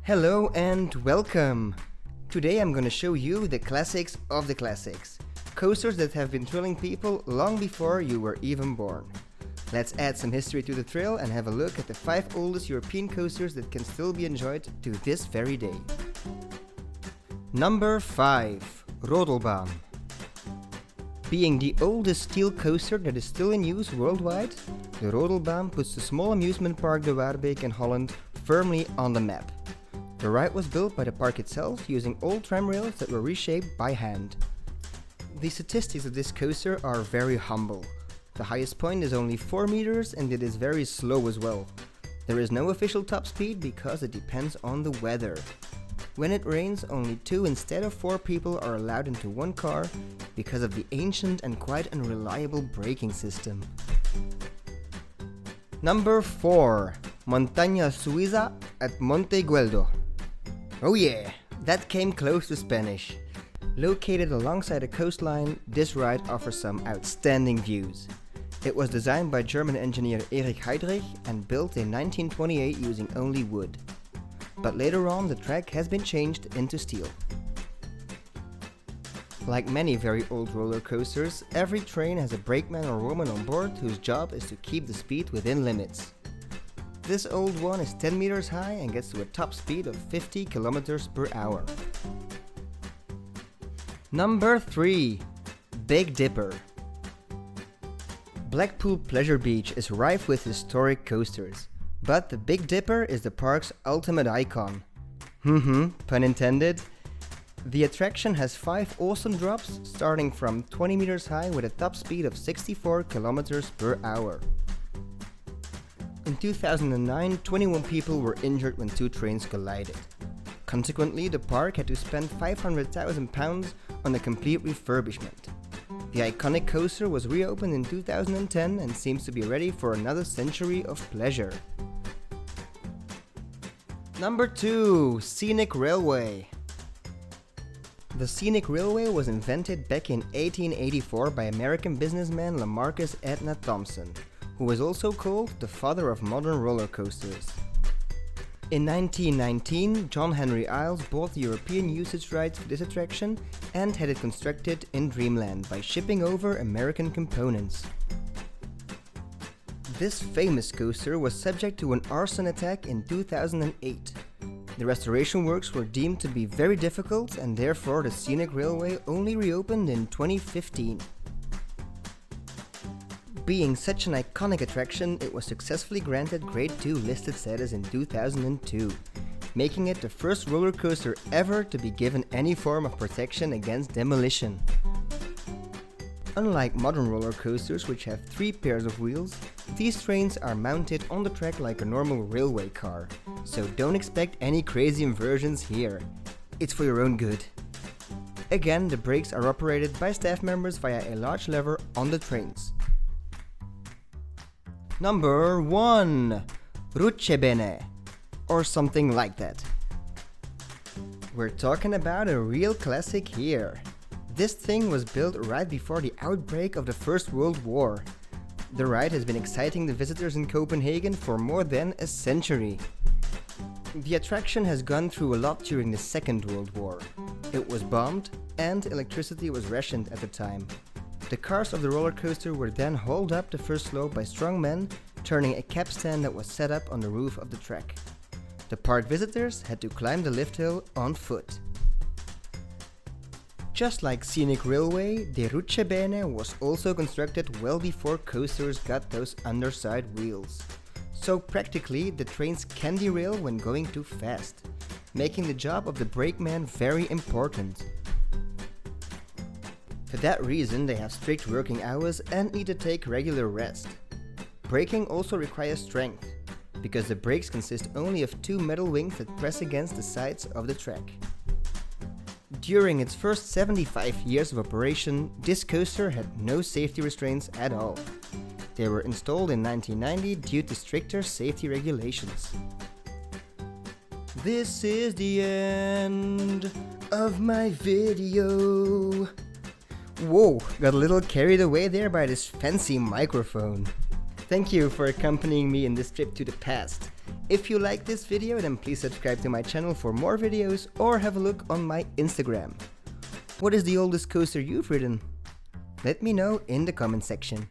Hello and welcome! Today I'm gonna show you the classics of the classics. Coasters that have been thrilling people long before you were even born. Let's add some history to the thrill and have a look at the 5 oldest European coasters that can still be enjoyed to this very day. Number 5. Rodelbahn. Being the oldest steel coaster that is still in use worldwide, the Rodelbahn puts the small amusement park De Waarbeek in Holland firmly on the map. The ride was built by the park itself using old tram rails that were reshaped by hand. The statistics of this coaster are very humble. The highest point is only 4 meters and it is very slow as well. There is no official top speed because it depends on the weather. When it rains, only 2 instead of 4 people are allowed into one car because of the ancient and quite unreliable braking system. Number 4. Montaigne Suiza at Monte Gueldo. Oh yeah, that came close to Spanish. Located alongside a coastline, this ride offers some outstanding views. It was designed by German engineer Erich Heydrich and built in 1928 using only wood. But later on the track has been changed into steel. Like many very old roller coasters, every train has a brakeman or woman on board whose job is to keep the speed within limits. This old one is 10 meters high and gets to a top speed of 50 kilometers per hour. Number 3. Big Dipper. Blackpool Pleasure Beach is rife with historic coasters, but the Big Dipper is the park's ultimate icon. Pun intended. The attraction has 5 awesome drops starting from 20 meters high with a top speed of 64 kilometers per hour. In 2009, 21 people were injured when 2 trains collided. Consequently, the park had to spend £500,000 on a complete refurbishment. The iconic coaster was reopened in 2010 and seems to be ready for another century of pleasure. Number 2. Scenic Railway. The Scenic Railway was invented back in 1884 by American businessman LaMarcus Edna Thompson, who was also called the father of modern roller coasters. In 1919, John Henry Iles bought the European usage rights for this attraction and had it constructed in Dreamland by shipping over American components. This famous coaster was subject to an arson attack in 2008. The restoration works were deemed to be very difficult and therefore the Scenic Railway only reopened in 2015. Being such an iconic attraction, it was successfully granted Grade 2 listed status in 2002, making it the first roller coaster ever to be given any form of protection against demolition. Unlike modern roller coasters, which have 3 pairs of wheels, these trains are mounted on the track like a normal railway car, so don't expect any crazy inversions here. It's for your own good. Again, the brakes are operated by staff members via a large lever on the trains. Number 1. Rucebene, or something like that. We're talking about a real classic here. This thing was built right before the outbreak of the First World War. The ride has been exciting the visitors in Copenhagen for more than a century. The attraction has gone through a lot during the Second World War. It was bombed and electricity was rationed at the time. The cars of the roller coaster were then hauled up the first slope by strong men, turning a capstan that was set up on the roof of the track. The park visitors had to climb the lift hill on foot. Just like Scenic Railway, the Rucebene was also constructed well before coasters got those underside wheels. So practically, the trains can derail when going too fast, making the job of the brakeman very important. For that reason, they have strict working hours and need to take regular rest. Braking also requires strength, because the brakes consist only of 2 metal wings that press against the sides of the track. During its first 75 years of operation, this coaster had no safety restraints at all. They were installed in 1990 due to stricter safety regulations. This is the end of my video. Whoa, got a little carried away there by this fancy microphone. Thank you for accompanying me in this trip to the past. If you like this video, then please subscribe to my channel for more videos or have a look on my Instagram. What is the oldest coaster you've ridden? Let me know in the comment section.